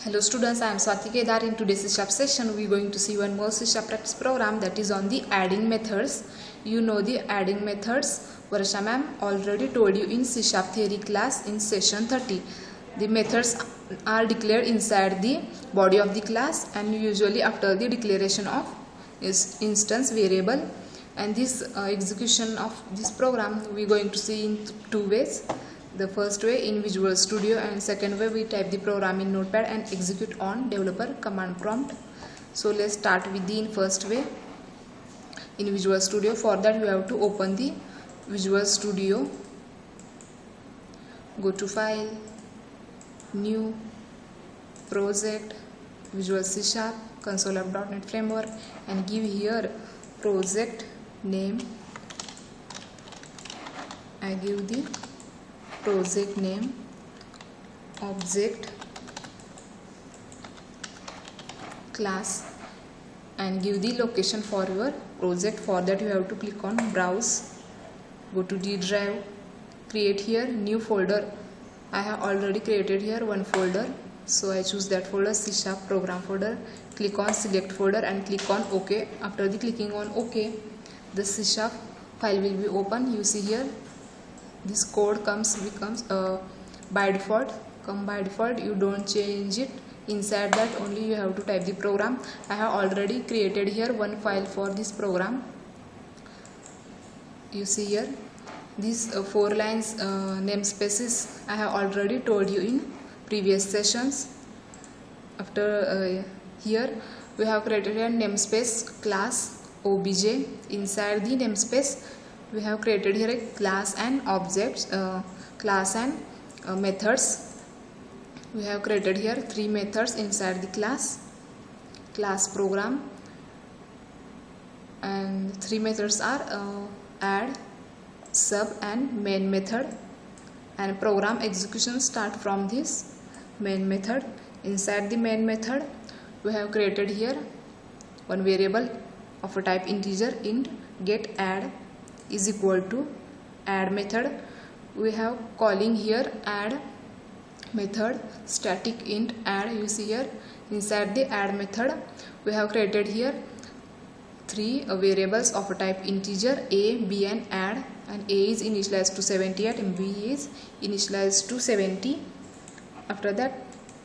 Hello students, I am Swati Kedar. In today's C# session, we are going to see one more C# practice program that is on the adding methods. You know the adding methods. Varsha ma'am already told you in C# theory class in session 30. The methods are declared inside the body of the class and usually after the declaration of instance variable. And this execution of this program we are going to see in two ways. The first way in Visual Studio and second way we type the program in Notepad and execute on developer command prompt. So let's start with the first way in Visual Studio. For that you have to open the Visual Studio, go to File, New, Project, Visual C#, Console App.NET Framework and give here project name. I give the project name, object, class and give the location for your project. For that you have to click on browse, go to D drive, create here new folder. I have already created here one folder, so I choose that folder, C# program folder. Click on select folder and click on OK. After the clicking on OK, the C# file will be open. You see here this code becomes by default. You don't change it. Inside that only you have to type the program. I have already created here one file for this program. You see here these 4 lines namespaces I have already told you in previous sessions. After here we have created a namespace class obj. Inside the namespace we have created here a class and objects, class and methods. We have created here 3 methods inside the class program, and 3 methods are add, sub and main method, and program execution start from this main method. Inside the main method we have created here one variable of a type integer int get add is equal to add method. We have calling here add method static int add. You see here inside the add method we have created here 3 variables of a type integer a, b and add, and a is initialized to 78 and b is initialized to 70. After that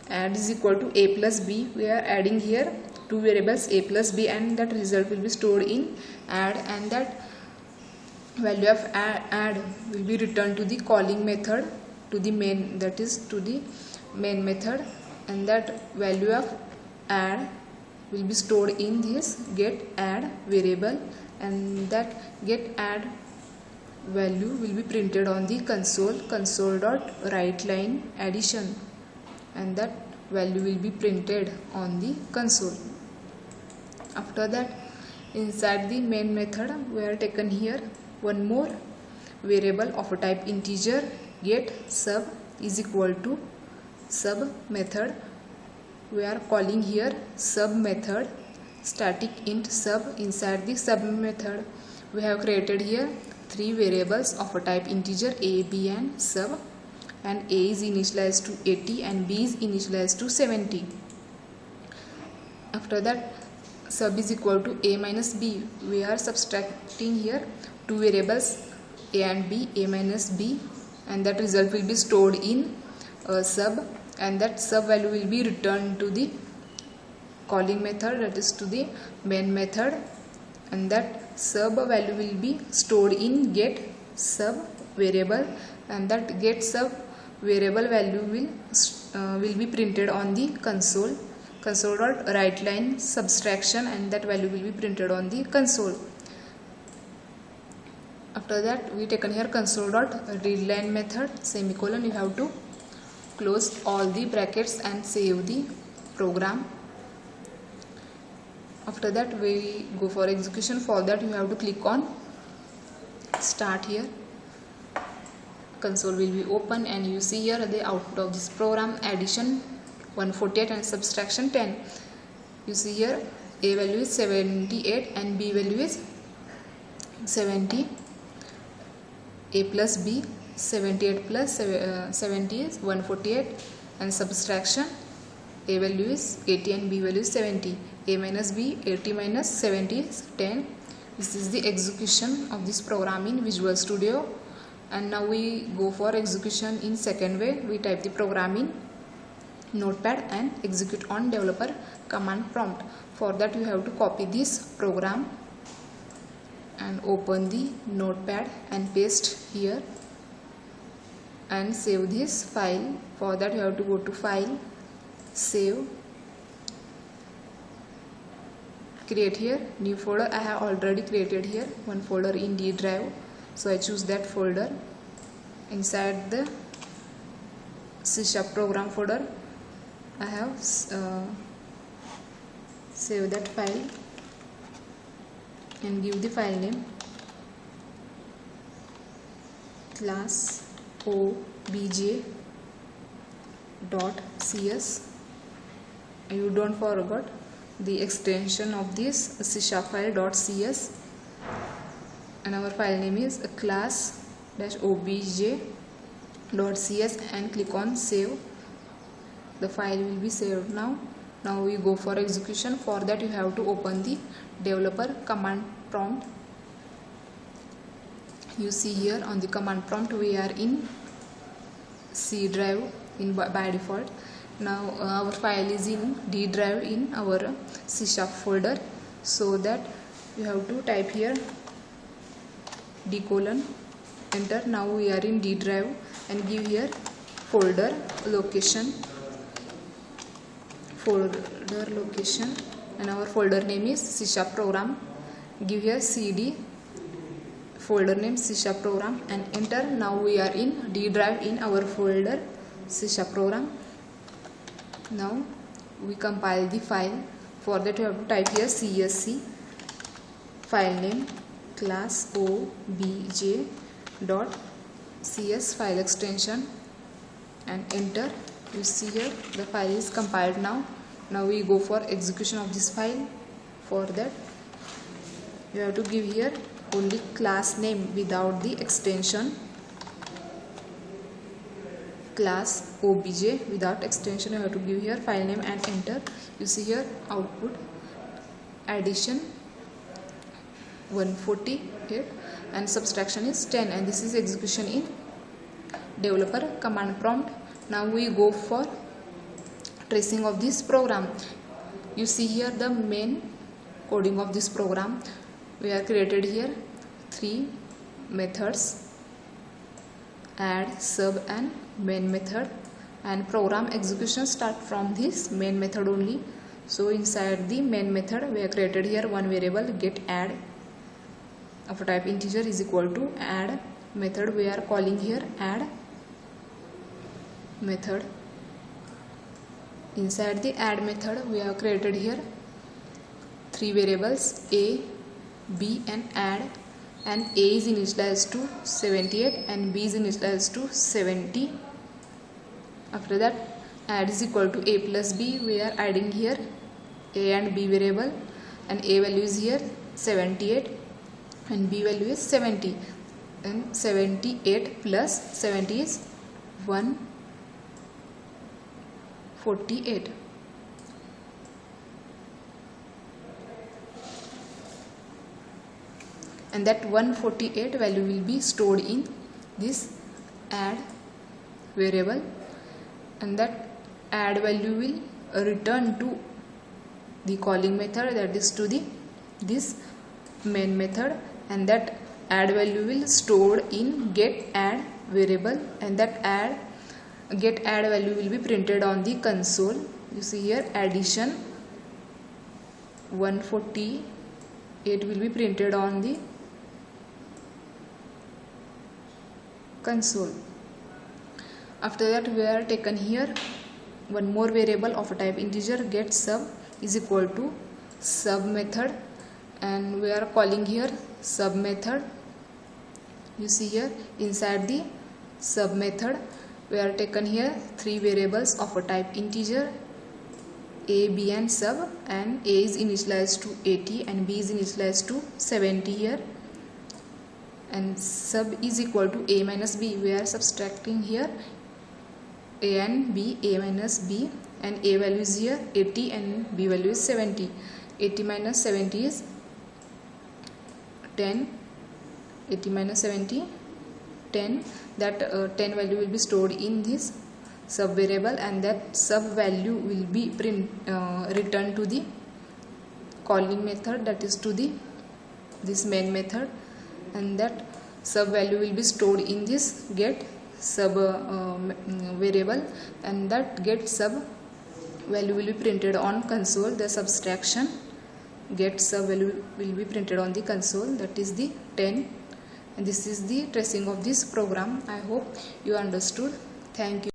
add is equal to a plus b. We are adding here 2 variables a plus b and that result will be stored in add, and that value of add will be returned to the calling method, to the main, that is to the main method, and that value of add will be stored in this get add variable, and that get add value will be printed on the console.writeLine addition, and that value will be printed on the console. After that inside the main method we are taken here one more variable of a type integer get sub is equal to sub method. We are calling here sub method static int sub. Inside the sub method we have created here 3 variables of a type integer a, b and sub, and a is initialized to 80 and b is initialized to 70. After that sub is equal to a minus b. We are subtracting here 2 variables a and b, a minus b, and that result will be stored in sub, and that sub value will be returned to the calling method, that is to the main method, and that sub value will be stored in get sub variable, and that get sub variable value will be printed on the console.writeLine subtraction, and that value will be printed on the console. After that we taken here console.readLine method semicolon. You have to close all the brackets and save the program. After that we go for execution. For that you have to click on start here. Console will be open and you see here the output of this program: addition 148 and subtraction 10. You see here a value is 78 and b value is 70. A plus b 78 plus 70 is 148, and subtraction A value is 80 and B value is 70. A minus B, 80 minus 70 is 10. This is the execution of this program in Visual Studio. And now we go for execution in second way. We type the program in Notepad and execute on developer command prompt. For that you have to copy this program and open the Notepad and paste here and save this file. For that you have to go to File, Save, create here new folder. I have already created here one folder in D drive, so I choose that folder. Inside the C# program folder I have save that file and give the file name class obj.cs. You don't forget the extension of this C# file.cs, and our file name is class-obj.cs, and click on save. The file will be saved now. Now we go for execution. For that you have to open the developer command prompt. You see here on the command prompt we are in C drive by default. Now our file is in D drive in our C# folder, so that you have to type here D:, enter. Now we are in D drive and give here folder location, and our folder name is C# program. Give here CD, folder name C# program, and enter. Now we are in D drive in our folder C# program. Now we compile the file. For that you have to type here CSC, file name class obj.cs, file extension, and enter. You see here the file is compiled now. Now we go for execution of this file. For that you have to give here only class name without the extension, class obj without extension. You have to give here file name and enter. You see here output addition 148 and subtraction is 10, and this is execution in developer command prompt. Now we go for tracing of this program. You see here the main coding of this program. We have created here 3 methods: add, sub, and main method, and program execution start from this main method only. So inside the main method we have created here one variable get add of a type integer is equal to add method. We are calling here add method. Inside the add method we have created here 3 variables a, b, and add, and a is initialized to 78 and b is initialized to 70. After that add is equal to a plus b. We are adding here a and b variable, and a value is here 78 and b value is 70, and 78 plus 70 is 148. And that 148 value will be stored in this add variable, and that add value will return to the calling method, that is to the this main method, and that add value will stored in get add variable, and that get add value will be printed on the console. You see here addition 148 will be printed on the console. After that we are taken here one more variable of a type integer get sub is equal to sub method, and we are calling here sub method. You see here inside the sub method we are taken here 3 variables of a type integer a, b, and sub, and a is initialized to 80 and b is initialized to 70 here, and sub is equal to a minus b. We are subtracting here a and b, a minus b, and a value is here 80 and b value is 70. 80 minus 70 is 10. 80 minus 70 10. That 10 value will be stored in this sub variable, and that sub value will be returned to the calling method, that is to this main method, and that sub value will be stored in this get sub variable, and that get sub value will be printed on console. The subtraction get sub value will be printed on the console, that is the 10. And this is the tracing of this program. I hope you understood. Thank you.